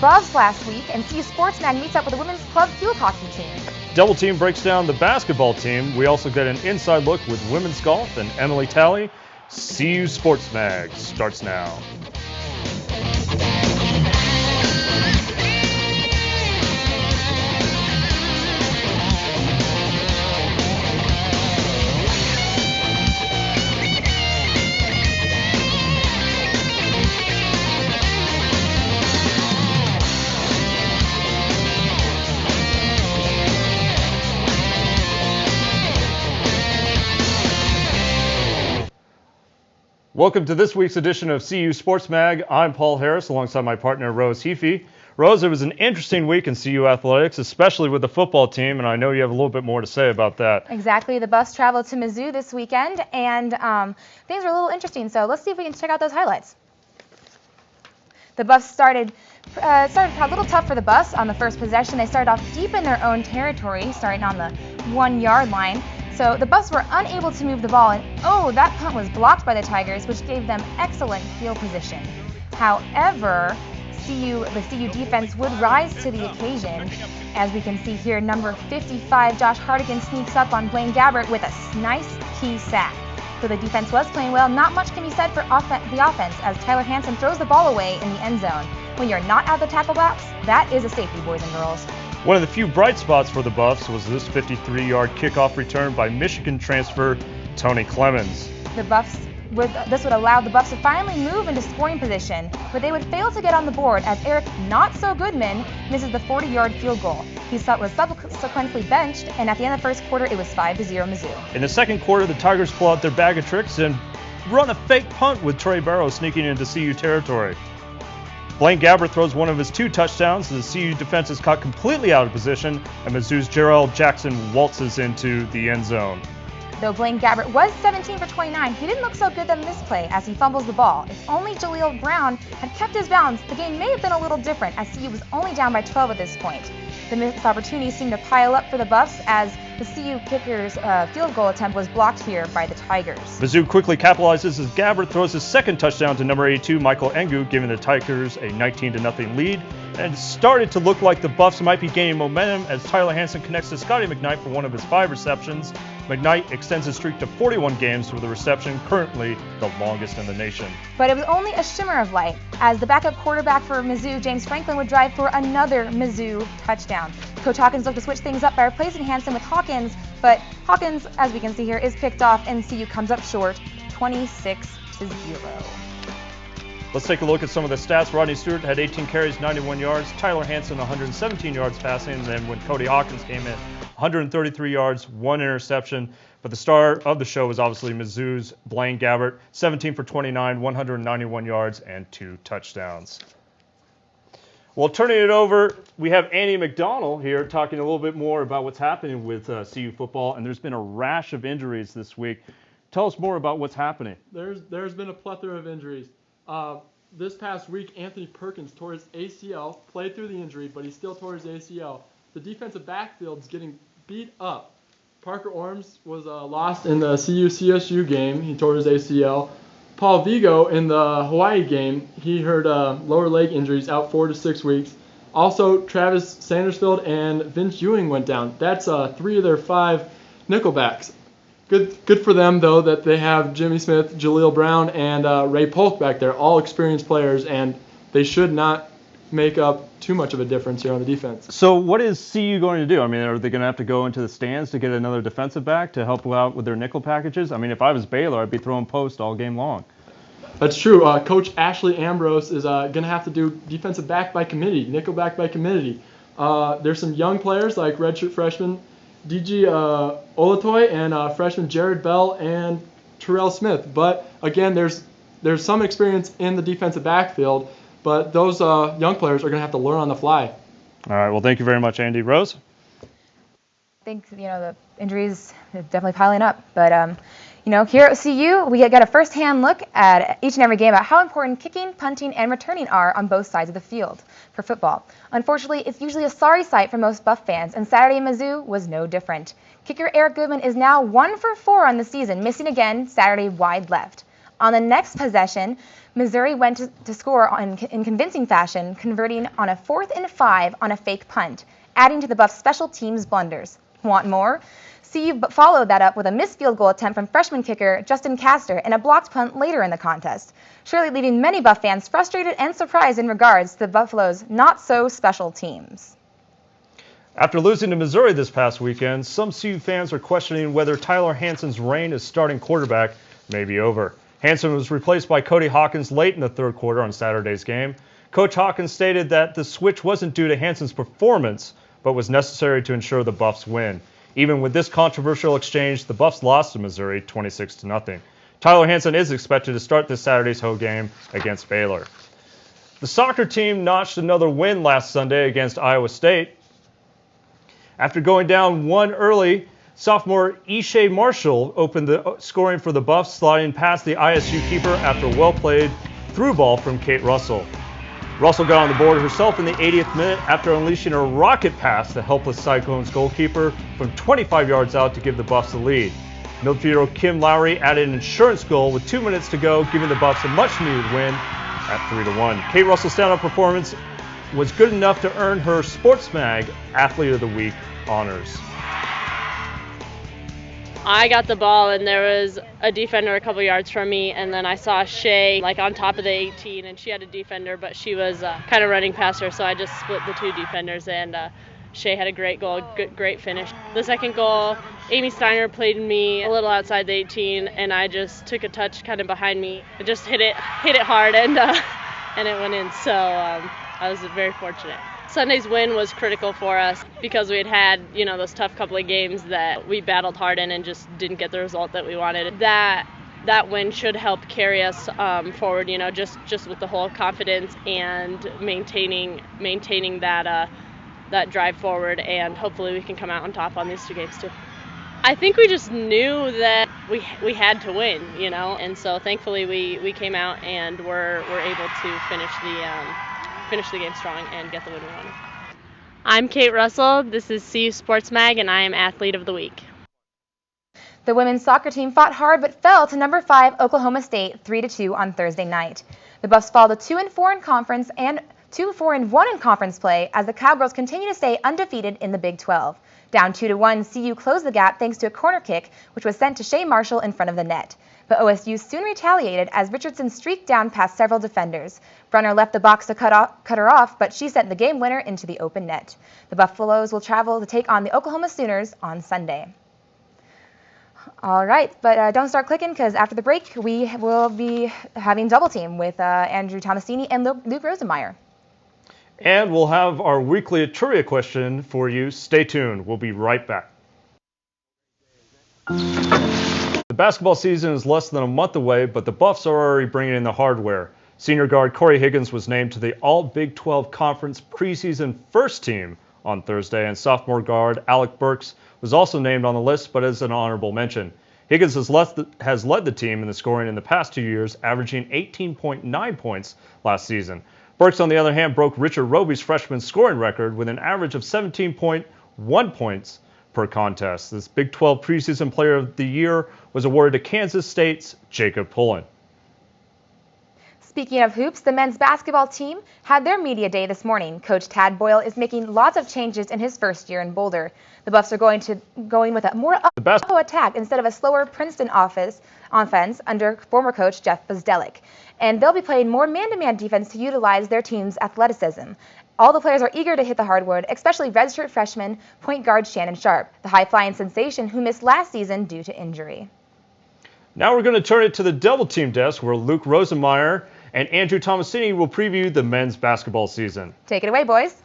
Buffs last week, and CU Sports Mag meets up with the women's club field hockey team. Double Team breaks down the basketball team. We also get an inside look with women's golf and Emily Talley. CU Sports Mag starts now. Welcome to this week's edition of CU Sports Mag. I'm Paul Harris alongside my partner Rose Heafy. Rose, it was an interesting week in CU athletics, especially with the football team, and I know you have a little bit more to say about that. Exactly. The Buffs traveled to Mizzou this weekend, and things were a little interesting, so let's see if we can check out those highlights. The Buffs started a little tough for the Buffs on the first possession. They started off deep in their own territory, starting on the 1-yard line. So the Buffs were unable to move the ball, and that punt was blocked by the Tigers, which gave them excellent field position. However, the CU defense would rise to the occasion. As we can see here, number 55, Josh Hardigan, sneaks up on Blaine Gabbert with a nice key sack. So the defense was playing well. Not much can be said for the offense, as Tyler Hansen throws the ball away in the end zone. When you're not at the tackle box, that is a safety, boys and girls. One of the few bright spots for the Buffs was this 53-yard kickoff return by Michigan transfer Tony Clemens. This would allow the Buffs to finally move into scoring position, but they would fail to get on the board as Eric Not-So-Goodman misses the 40-yard field goal. He was subsequently benched, and at the end of the first quarter, it was 5-0 Mizzou. In the second quarter, the Tigers pull out their bag of tricks and run a fake punt with Trey Barrow sneaking into CU territory. Blaine Gabbert throws one of his 2 touchdowns. The CU defense is caught completely out of position, and Mizzou's Jarrell Jackson waltzes into the end zone. Though Blaine Gabbert was 17 for 29, he didn't look so good on this play as he fumbles the ball. If only Jaleel Brown had kept his balance, the game may have been a little different, as CU was only down by 12 at this point. The missed opportunities seemed to pile up for the Buffs as the CU kicker's field goal attempt was blocked here by the Tigers. Mizzou quickly capitalizes as Gabbert throws his second touchdown to number 82, Michael Engu, giving the Tigers a 19-0 lead. And it started to look like the Buffs might be gaining momentum as Tyler Hansen connects to Scotty McKnight for one of his 5 receptions. McKnight extends his streak to 41 games with a reception, currently the longest in the nation. But it was only a shimmer of light, as the backup quarterback for Mizzou, James Franklin, would drive for another Mizzou touchdown. Coach Hawkins looked to switch things up by replacing Hansen with Hawkins, but Hawkins, as we can see here, is picked off, and CU comes up short, 26-0. Let's take a look at some of the stats. Rodney Stewart had 18 carries, 91 yards. Tyler Hansen, 117 yards passing. And then when Cody Hawkins came in, 133 yards, 1 interception. But the star of the show was obviously Mizzou's Blaine Gabbert, 17 for 29, 191 yards, and 2 touchdowns. Well, turning it over, we have Andy McDonald here talking a little bit more about what's happening with CU football. And there's been a rash of injuries this week. Tell us more about what's happening. There's been a plethora of injuries. This past week, Anthony Perkins tore his ACL, played through the injury, but he still tore his ACL. The defensive backfield's getting beat up. Parker Orms was lost in the CU-CSU game. He tore his ACL. Paul Vigo in the Hawaii game, he heard lower leg injuries, out 4 to 6 weeks. Also, Travis Sandersfield and Vince Ewing went down. That's 3 of their 5 nickelbacks. Good for them, though, that they have Jimmy Smith, Jaleel Brown, and Ray Polk back there, all experienced players, and they should not make up too much of a difference here on the defense. So what is CU going to do? I mean, are they going to have to go into the stands to get another defensive back to help out with their nickel packages? I mean, if I was Baylor, I'd be throwing post all game long. That's true. Coach Ashley Ambrose is going to have to do defensive back by committee, nickel back by committee. There's some young players like redshirt freshman DG Olatoy and freshman Jared Bell and Terrell Smith. But again, there's some experience in the defensive backfield, but those young players are going to have to learn on the fly. All right. Well, thank you very much, Andy. Rose? I think, the injuries are definitely piling up. But, here at CU, we get a first-hand look at each and every game about how important kicking, punting, and returning are on both sides of the field for football. Unfortunately, it's usually a sorry sight for most Buff fans, and Saturday in Mizzou was no different. Kicker Eric Goodman is now 1 for 4 on the season, missing again Saturday wide left. On the next possession, Missouri went to score in convincing fashion, converting on a 4th and 5 on a fake punt, adding to the Buffs' special teams blunders. Want more? CU followed that up with a missed field goal attempt from freshman kicker Justin Castor and a blocked punt later in the contest, surely leaving many Buff fans frustrated and surprised in regards to the Buffalo's not-so-special teams. After losing to Missouri this past weekend, some CU fans are questioning whether Tyler Hansen's reign as starting quarterback may be over. Hansen was replaced by Cody Hawkins late in the third quarter on Saturday's game. Coach Hawkins stated that the switch wasn't due to Hansen's performance, but was necessary to ensure the Buffs win. Even with this controversial exchange, the Buffs lost to Missouri 26-0. Tyler Hansen is expected to start this Saturday's home game against Baylor. The soccer team notched another win last Sunday against Iowa State. After going down 1 early, sophomore Ishay Marshall opened the scoring for the Buffs, sliding past the ISU keeper after a well-played through ball from Kate Russell. Russell got on the board herself in the 80th minute after unleashing a rocket pass to helpless Cyclones goalkeeper from 25 yards out to give the Buffs the lead. Midfielder Kim Lowry added an insurance goal with 2 minutes to go, giving the Buffs a much-needed win at 3-1. Kate Russell's stand-up performance was good enough to earn her Sports Mag Athlete of the Week honors. I got the ball and there was a defender a couple yards from me, and then I saw Shay on top of the 18, and she had a defender, but she was kind of running past her, so I just split the two defenders, and Shay had a great goal, great finish. The second goal, Amy Steiner played me a little outside the 18, and I just took a touch kind of behind me. I just hit it hard, and it went in, so I was very fortunate. Sunday's win was critical for us because we had those tough couple of games that we battled hard in and just didn't get the result that we wanted. That win should help carry us forward, just with the whole confidence and maintaining that drive forward, and hopefully we can come out on top on these two games too. I think we just knew that we had to win, and so thankfully we came out and were able to finish the game strong and get the win we wanted. I'm Kate Russell. This is CU Sports Mag, and I am Athlete of the Week. The women's soccer team fought hard but fell to number 5 Oklahoma State 3-2 on Thursday night. The Buffs fall to 2-4 in conference and 2-4-1 in conference play as the Cowgirls continue to stay undefeated in the Big 12. Down 2-1, CU closed the gap thanks to a corner kick, which was sent to Shay Marshall in front of the net. But OSU soon retaliated as Richardson streaked down past several defenders. Brunner left the box to cut her off, but she sent the game winner into the open net. The Buffaloes will travel to take on the Oklahoma Sooners on Sunday. All right, but don't start clicking, because after the break, we will be having Double Team with Andrew Tomasini and Luke Rosenmeyer. And we'll have our weekly trivia question for you. Stay tuned. We'll be right back. The basketball season is less than a month away, but the Buffs are already bringing in the hardware. Senior guard Corey Higgins was named to the All-Big 12 Conference preseason first team on Thursday, and sophomore guard Alec Burks was also named on the list, but as an honorable mention. Higgins has led the team in the scoring in the past 2 years, averaging 18.9 points last season. Burks, on the other hand, broke Richard Roby's freshman scoring record with an average of 17.1 points per contest. This Big 12 preseason player of the year was awarded to Kansas State's Jacob Pullen. Speaking of hoops, the men's basketball team had their media day this morning. Coach Tad Boyle is making lots of changes in his first year in Boulder. The Buffs are going with a more up-tempo attack instead of a slower Princeton offense under former coach Jeff Bzdelik. And they'll be playing more man-to-man defense to utilize their team's athleticism. All the players are eager to hit the hardwood, especially redshirt freshman point guard Shannon Sharp, the high-flying sensation who missed last season due to injury. Now we're going to turn it to the Double Team desk, where Luke Rosenmeyer and Andrew Tomasini will preview the men's basketball season. Take it away, boys.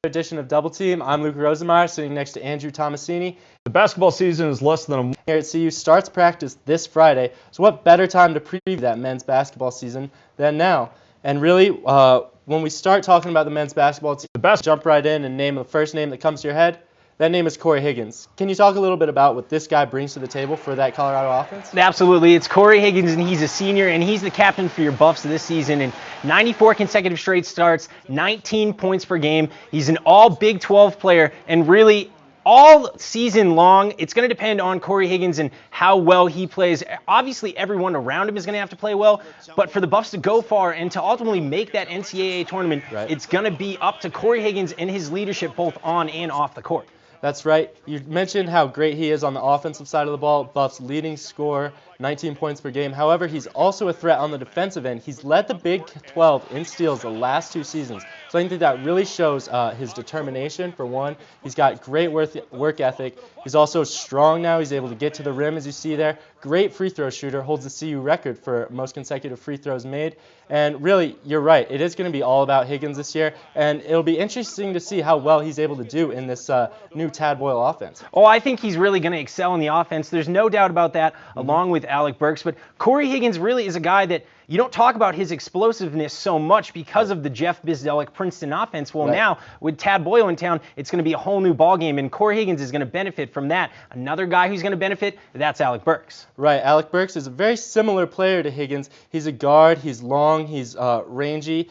Edition of Double Team. I'm Luke Rosenmeyer, sitting next to Andrew Tomasini. The basketball season is less than a month. Here at CU starts practice this Friday, so what better time to preview that men's basketball season than now? And really, when we start talking about the men's basketball team, jump right in and name the first name that comes to your head. That name is Corey Higgins. Can you talk a little bit about what this guy brings to the table for that Colorado offense? Absolutely. It's Corey Higgins, and he's a senior, and he's the captain for your Buffs this season. And 94 consecutive straight starts, 19 points per game. He's an all Big 12 player, and really all season long, it's going to depend on Corey Higgins and how well he plays. Obviously, everyone around him is going to have to play well, but for the Buffs to go far and to ultimately make that NCAA tournament, it's going to be up to Corey Higgins and his leadership both on and off the court. That's right. You mentioned how great he is on the offensive side of the ball. Buffs' leading scorer, 19 points per game. However, he's also a threat on the defensive end. He's led the Big 12 in steals the last 2 seasons. So I think that really shows his determination, for one. He's got great work ethic. He's also strong now. He's able to get to the rim, as you see there. Great free throw shooter, holds the CU record for most consecutive free throws made. And really, you're right. It is going to be all about Higgins this year. And it'll be interesting to see how well he's able to do in this new Tad Boyle offense. Oh, I think he's really going to excel in the offense. There's no doubt about that, along with Alec Burks. But Corey Higgins really is a guy that you don't talk about his explosiveness so much because of the Jeff Bzdelik Princeton offense. Well, now with Tad Boyle in town, it's going to be a whole new ballgame, and Corey Higgins is going to benefit from that. Another guy who's going to benefit, that's Alec Burks. Right. Alec Burks is a very similar player to Higgins. He's a guard. He's long. He's rangy.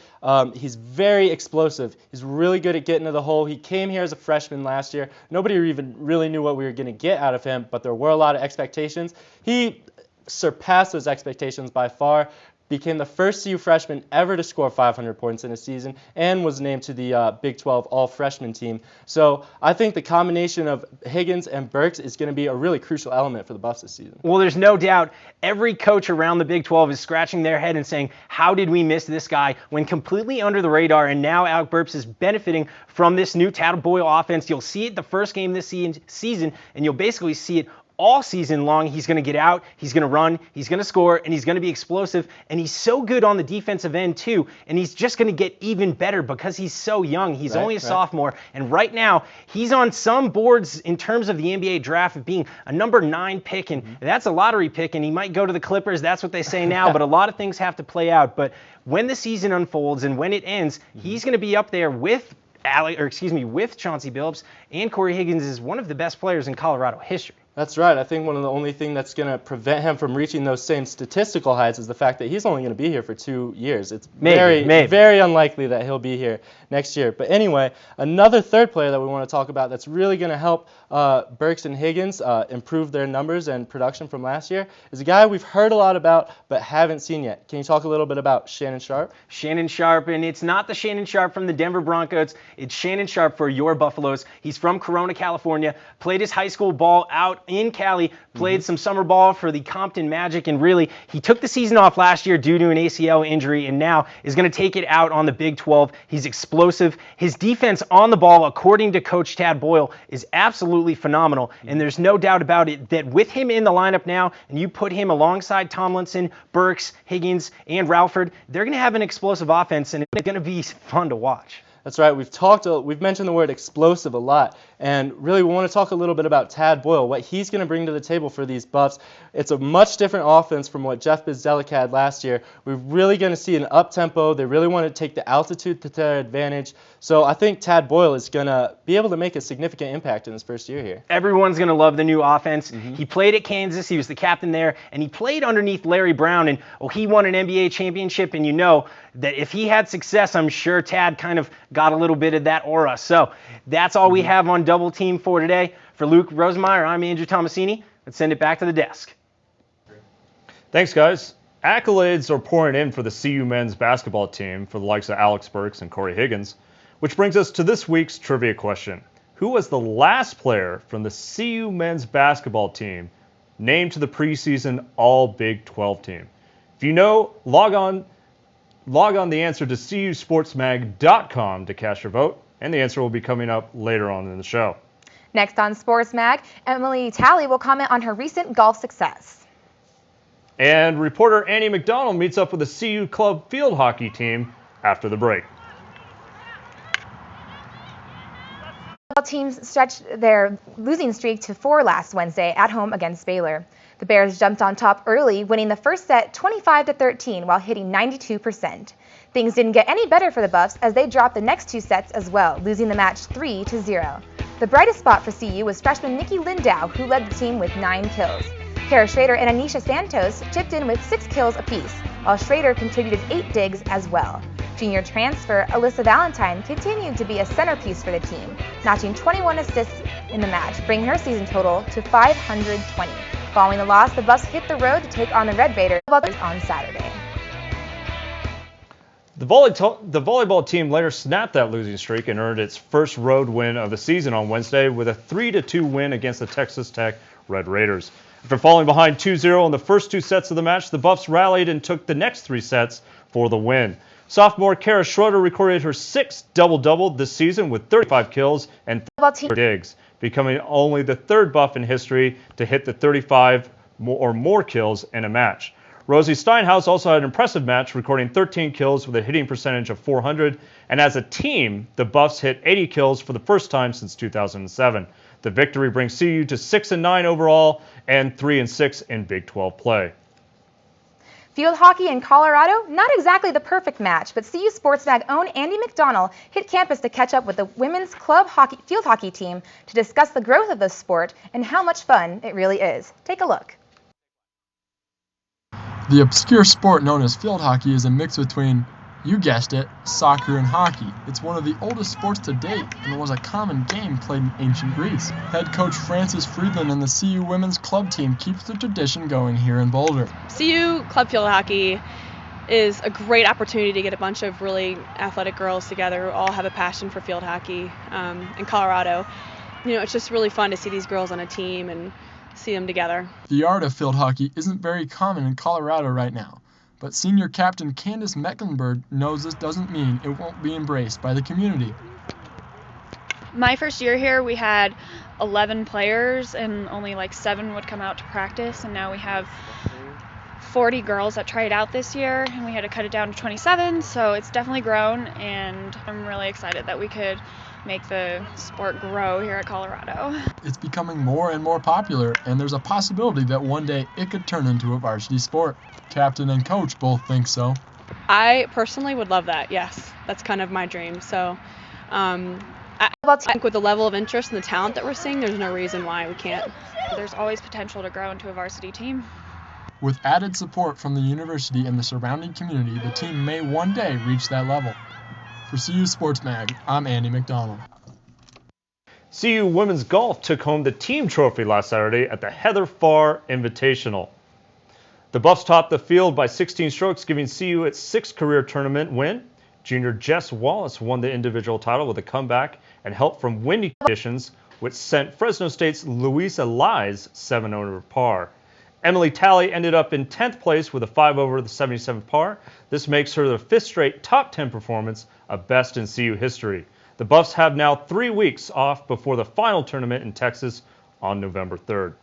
He's very explosive. He's really good at getting to the hole. He came here as a freshman last year. Nobody even really knew what we were going to get out of him, but there were a lot of expectations. He surpassed those expectations by far. Became the first CU freshman ever to score 500 points in a season, and was named to the Big 12 All-Freshman team. So I think the combination of Higgins and Burks is going to be a really crucial element for the Buffs this season. Well, there's no doubt every coach around the Big 12 is scratching their head and saying, how did we miss this guy when completely under the radar? And now Alec Burks is benefiting from this new Tad Boyle offense. You'll see it the first game this season, and you'll basically see it all season long. He's going to get out, he's going to run, he's going to score, and he's going to be explosive. And he's so good on the defensive end, too. And he's just going to get even better because he's so young. He's only a sophomore. And right now, he's on some boards in terms of the NBA draft of being a number 9 pick. And that's a lottery pick, and he might go to the Clippers. That's what they say now. But a lot of things have to play out. But when the season unfolds and when it ends, he's going to be up there with Chauncey Billups, and Corey Higgins is one of the best players in Colorado history. That's right. I think one of the only thing that's going to prevent him from reaching those same statistical heights is the fact that he's only going to be here for 2 years. It's very unlikely that he'll be here next year. But anyway, another third player that we want to talk about that's really going to help Burks and Higgins improve their numbers and production from last year is a guy we've heard a lot about but haven't seen yet. Can you talk a little bit about Shannon Sharpe? Shannon Sharpe, and it's not the Shannon Sharpe from the Denver Broncos. It's Shannon Sharpe for your Buffaloes. He's from Corona, California, played his high school ball out in Cali, played some summer ball for the Compton Magic, and really, he took the season off last year due to an ACL injury, and now is going to take it out on the Big 12. He's explosive. His defense on the ball, according to Coach Tad Boyle, is absolutely phenomenal, and there's no doubt about it that with him in the lineup now, and you put him alongside Tomlinson, Burks, Higgins, and Ralford, they're going to have an explosive offense, and it's going to be fun to watch. That's right. We've mentioned the word explosive a lot, and really we want to talk a little bit about Tad Boyle, what he's going to bring to the table for these Buffs. It's a much different offense from what Jeff Bzdelik had last year. We're really going to see an up-tempo. They really want to take the altitude to their advantage. So I think Tad Boyle is going to be able to make a significant impact in his first year here. Everyone's going to love the new offense. He played at Kansas. He was the captain there, and he played underneath Larry Brown, and he won an NBA championship, and you know that if he had success, I'm sure Tad kind of got a little bit of that aura. So that's all we have on Double Team for today. For Luke Rosemeyer, I'm Andrew Tomasini. Let's send it back to the desk. Thanks, guys. Accolades are pouring in for the CU men's basketball team for the likes of Alex Burks and Corey Higgins, which brings us to this week's trivia question. Who was the last player from the CU men's basketball team named to the preseason All-Big 12 team? If you know, log on the answer to cusportsmag.com to cast your vote, and the answer will be coming up later on in the show. Next on Sports Mag, Emily Talley will comment on her recent golf success. And reporter Annie McDonald meets up with the CU club field hockey team after the break. Teams stretched their losing streak to 4 last Wednesday at home against Baylor. The Bears jumped on top early, winning the first set 25-13 while hitting 92%. Things didn't get any better for the Buffs as they dropped the next 2 sets as well, losing the match 3-0. The brightest spot for CU was freshman Nikki Lindau, who led the team with 9 kills. Kara Schrader and Anisha Santos chipped in with 6 kills apiece, while Schrader contributed 8 digs as well. Junior transfer Alyssa Valentine continued to be a centerpiece for the team, notching 21 assists in the match, bringing her season total to 520. Following the loss, the Buffs hit the road to take on the Red Raiders on Saturday. The volleyball team later snapped that losing streak and earned its first road win of the season on Wednesday with a 3-2 win against the Texas Tech Red Raiders. After falling behind 2-0 in the first 2 sets of the match, the Buffs rallied and took the next 3 sets for the win. Sophomore Kara Schroeder recorded her 6th double-double this season with 35 kills and 30 digs, becoming only the 3rd Buff in history to hit the 35 or more kills in a match. Rosie Steinhaus also had an impressive match, recording 13 kills with a hitting percentage of .400, and as a team, the Buffs hit 80 kills for the first time since 2007. The victory brings CU to 6-9 overall and 3-6 in Big 12 play. Field hockey in Colorado, not exactly the perfect match, but CU Sports Mag own Andy McDonald hit campus to catch up with the women's field hockey team to discuss the growth of the sport and how much fun it really is. Take a look. The obscure sport known as field hockey is a mix between, you guessed it, soccer and hockey. It's one of the oldest sports to date and was a common game played in ancient Greece. Head coach Francis Friedland and the CU women's club team keeps the tradition going here in Boulder. CU Club Field Hockey is a great opportunity to get a bunch of really athletic girls together who all have a passion for field hockey in Colorado. You know, it's just really fun to see these girls on a team and see them together. The art of field hockey isn't very common in Colorado right now, but senior captain Candace Mecklenburg knows this doesn't mean it won't be embraced by the community. My first year here, we had 11 players and only like 7 would come out to practice, and now we have 40 girls that tried out this year, and we had to cut it down to 27, so it's definitely grown, and I'm really excited that we could make the sport grow here at Colorado. It's becoming more and more popular, and there's a possibility that one day it could turn into a varsity sport. Captain and coach both think so. I personally would love that, yes. That's kind of my dream. So I think with the level of interest and the talent that we're seeing, there's no reason why we can't. There's always potential to grow into a varsity team. With added support from the university and the surrounding community, the team may one day reach that level. For CU Sports Mag, I'm Andy McDonald. CU Women's Golf took home the team trophy last Saturday at the Heather Farr Invitational. The Buffs topped the field by 16 strokes, giving CU its 6th career tournament win. Junior Jess Wallace won the individual title with a comeback and help from windy conditions, which sent Fresno State's Louisa Lies 7 over par. Emily Talley ended up in 10th place with a 5 over the 77th par. This makes her the 5th straight top 10 performance, a best in CU history. The Buffs have now 3 weeks off before the final tournament in Texas on November 3rd.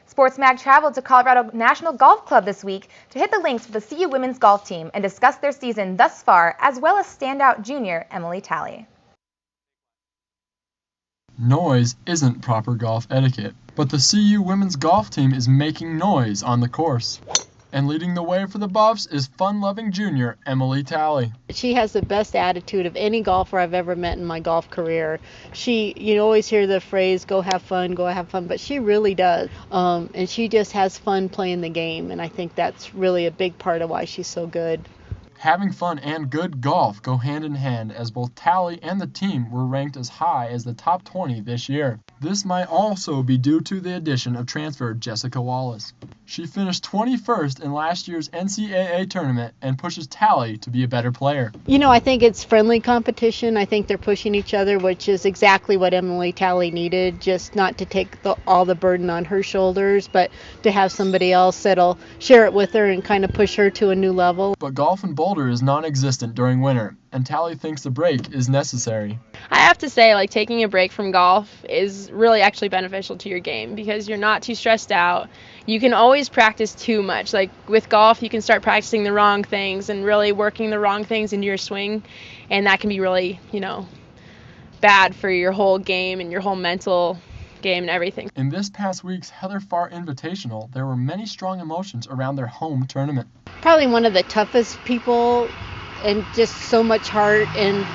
Sports Mag traveled to Colorado National Golf Club this week to hit the links with the CU women's golf team and discuss their season thus far, as well as standout junior Emily Talley. Noise isn't proper golf etiquette, but the CU women's golf team is making noise on the course. And leading the way for the Buffs is fun-loving junior Emily Talley. She has the best attitude of any golfer I've ever met in my golf career. You always hear the phrase, go have fun, but she really does. And she just has fun playing the game, and I think that's really a big part of why she's so good. Having fun and good golf go hand in hand, as both Talley and the team were ranked as high as the top 20 this year. This might also be due to the addition of transfer Jessica Wallace. She finished 21st in last year's NCAA tournament and pushes Talley to be a better player. You know, I think it's friendly competition. I think they're pushing each other, which is exactly what Emily Talley needed, just not to take all the burden on her shoulders, but to have somebody else that'll share it with her and kind of push her to a new level. But golf in Boulder is non-existent during winter, and Talley thinks the break is necessary. I have to say, like, taking a break from golf is really actually beneficial to your game because you're not too stressed out. You can always practice too much. Like with golf, you can start practicing the wrong things and really working the wrong things into your swing, and that can be really, bad for your whole game and your whole mental game and everything. In this past week's Heather Farr Invitational, there were many strong emotions around their home tournament. Probably one of the toughest people, and just so much heart, and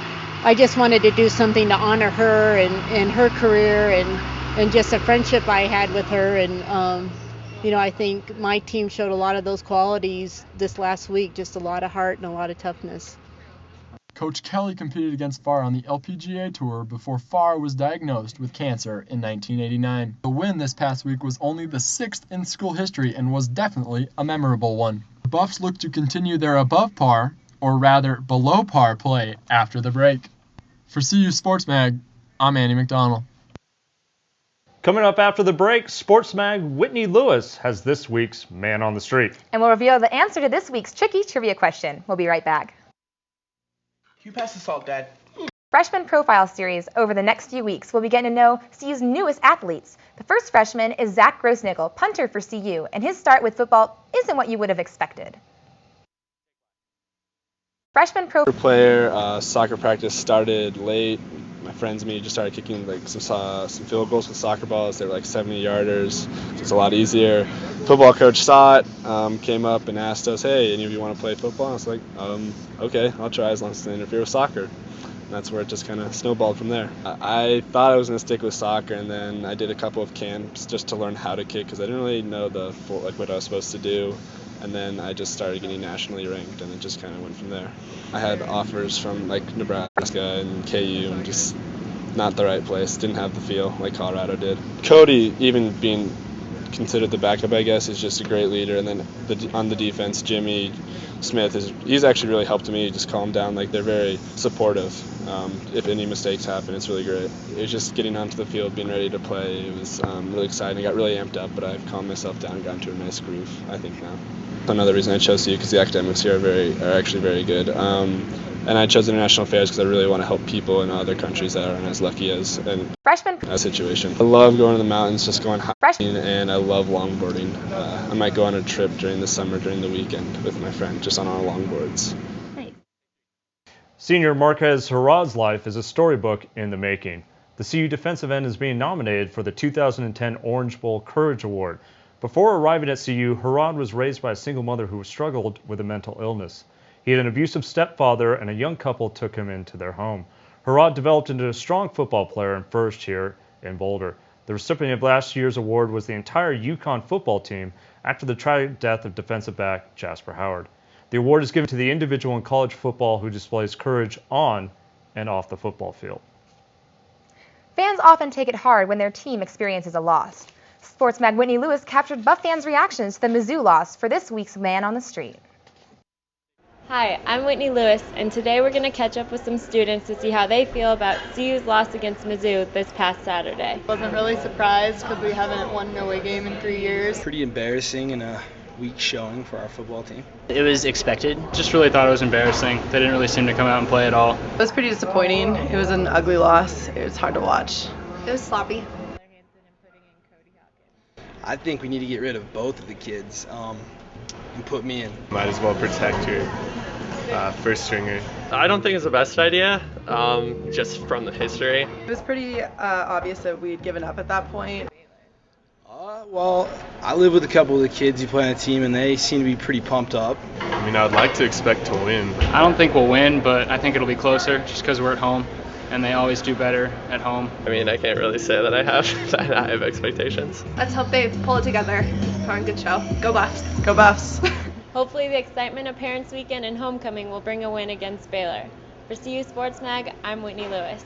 I just wanted to do something to honor her and her career and just a friendship I had with her, and I think my team showed a lot of those qualities this last week, just a lot of heart and a lot of toughness. Coach Kelly competed against Farr on the LPGA Tour before Farr was diagnosed with cancer in 1989. The win this past week was only the 6th in school history and was definitely a memorable one. The Buffs look to continue their above par, or rather below par play after the break. For CU Sports Mag, I'm Andy McDonald. Coming up after the break, Sports Mag Whitney Lewis has this week's Man on the Street. And we'll reveal the answer to this week's tricky trivia question. We'll be right back. You pass the salt, Dad. Freshman Profile Series over the next few weeks, we'll be getting to know CU's newest athletes. The first freshman is Zach Grossnickel, punter for CU, and his start with football isn't what you would have expected. Freshman player, soccer practice started late. My friends and me just started kicking like some field goals with soccer balls. They were like 70-yarders, so it's a lot easier. Football coach saw it, came up and asked us, "Hey, any of you want to play football?" I was like, "Okay, I'll try as long as it doesn't interfere with soccer." And that's where it just kind of snowballed from there. I thought I was going to stick with soccer, and then I did a couple of camps just to learn how to kick because I didn't really know what I was supposed to do. And then I just started getting nationally ranked, and it just kind of went from there. I had offers from like Nebraska and KU, and just not the right place. Didn't have the feel like Colorado did. Cody, even being considered the backup, I guess, is just a great leader. And then on the defense, Jimmy Smith he's actually really helped me just calm down. Like they're very supportive. If any mistakes happen, it's really great. It was just getting onto the field, being ready to play. It was really exciting. I got really amped up, but I've calmed myself down and got into a nice groove, I think now. Another reason I chose CU because the academics here are actually very good. And I chose international affairs because I really want to help people in other countries that aren't as lucky as in that situation. I love going to the mountains, just going hiking, and I love longboarding. I might go on a trip during the summer, during the weekend with my friend, just on our longboards. Nice. Senior Marquez Harad's life is a storybook in the making. The CU defensive end is being nominated for the 2010 Orange Bowl Courage Award. Before arriving at CU, Harad was raised by a single mother who struggled with a mental illness. He had an abusive stepfather, and a young couple took him into their home. Harad developed into a strong football player and flourished here in Boulder. The recipient of last year's award was the entire UConn football team after the tragic death of defensive back Jasper Howard. The award is given to the individual in college football who displays courage on and off the football field. Fans often take it hard when their team experiences a loss. Sports Mag Whitney Lewis captured Buff fans' reactions to the Mizzou loss for this week's Man on the Street. Hi, I'm Whitney Lewis, and today we're going to catch up with some students to see how they feel about CU's loss against Mizzou this past Saturday. Wasn't really surprised because we haven't won an away game in 3 years. Pretty embarrassing and a weak showing for our football team. It was expected. Just really thought it was embarrassing. They didn't really seem to come out and play at all. It was pretty disappointing. It was an ugly loss. It was hard to watch. It was sloppy. I think we need to get rid of both of the kids and put me in. Might as well protect your first stringer. I don't think it's the best idea, just from the history. It was pretty obvious that we'd given up at that point. Well, I live with a couple of the kids who play on the team, and they seem to be pretty pumped up. I mean, I'd like to expect to win. I don't think we'll win, but I think it'll be closer just because we're at home, and they always do better at home. I mean, I can't really say that I have expectations. Let's hope they pull it together. Put on a good show. Go Buffs. Go Buffs. Hopefully the excitement of Parents Weekend and homecoming will bring a win against Baylor. For CU Sports Mag, I'm Whitney Lewis.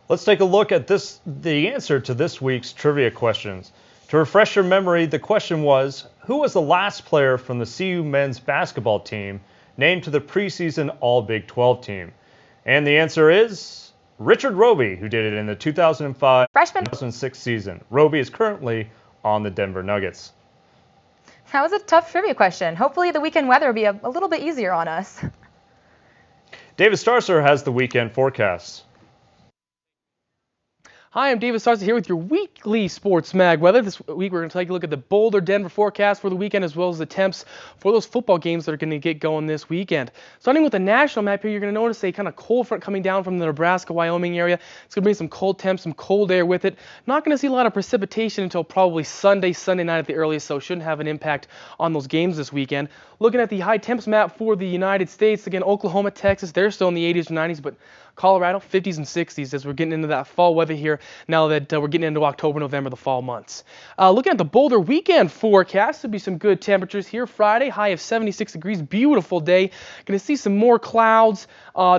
Let's take a look at the answer to this week's trivia questions. To refresh your memory, the question was, who was the last player from the CU men's basketball team named to the preseason All-Big 12 team? And the answer is Richard Roby, who did it in the 2005-2006 season. Roby is currently on the Denver Nuggets. That was a tough trivia question. Hopefully the weekend weather will be a little bit easier on us. David Starcer has the weekend forecast. Hi, I'm David Starcer here with your weekly Sports Mag weather. This week we're going to take a look at the Boulder, Denver forecast for the weekend as well as the temps for those football games that are going to get going this weekend. Starting with the national map here, you're going to notice a kind of cold front coming down from the Nebraska-Wyoming area. It's going to bring some cold temps, some cold air with it. Not going to see a lot of precipitation until probably Sunday night at the earliest, so it shouldn't have an impact on those games this weekend. Looking at the high temps map for the United States, again, Oklahoma, Texas, they're still in the 80s or 90s, but Colorado, 50s and 60s as we're getting into that fall weather here now that we're getting into October, November, the fall months. Looking at the Boulder weekend forecast, there'll be some good temperatures here. Friday, high of 76 degrees, beautiful day. Going to see some more clouds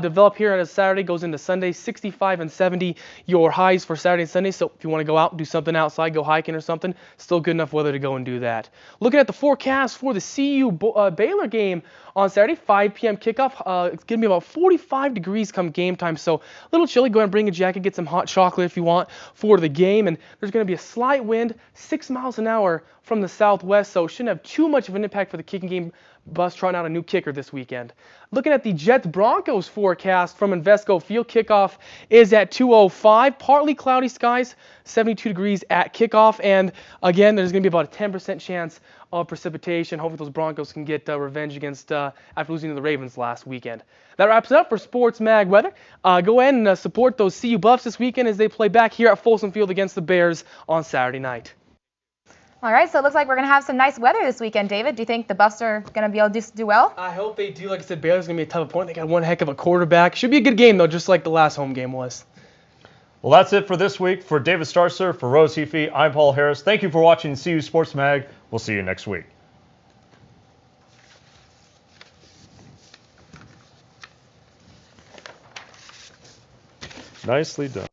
develop here as Saturday goes into Sunday, 65 and 70 your highs for Saturday and Sunday. So if you want to go out and do something outside, go hiking or something, still good enough weather to go and do that. Looking at the forecast for the CU Baylor game on Saturday, 5 p.m. kickoff. It's going to be about 45 degrees come game time, so a little chilly. Go ahead and bring a jacket, get some hot chocolate if you want for the game. And there's going to be a slight wind, 6 miles an hour from the southwest, so shouldn't have too much of an impact for the kicking game bus trying out a new kicker this weekend. Looking at the Jets-Broncos forecast from Invesco Field, kickoff is at 2:05. Partly cloudy skies, 72 degrees at kickoff, and again, there's going to be about a 10% chance of precipitation. Hopefully those Broncos can get revenge against after losing to the Ravens last weekend. That wraps it up for Sports Mag Weather. Go ahead and support those CU Buffs this weekend as they play back here at Folsom Field against the Bears on Saturday night. All right, so it looks like we're going to have some nice weather this weekend, David. Do you think the Buffs are going to be able to do well? I hope they do. Like I said, Baylor's going to be a tough opponent. They got one heck of a quarterback. Should be a good game, though, just like the last home game was. Well, that's it for this week. For David Starcer, for Rose Heafy, I'm Paul Harris. Thank you for watching CU Sports Mag. We'll see you next week. Nicely done.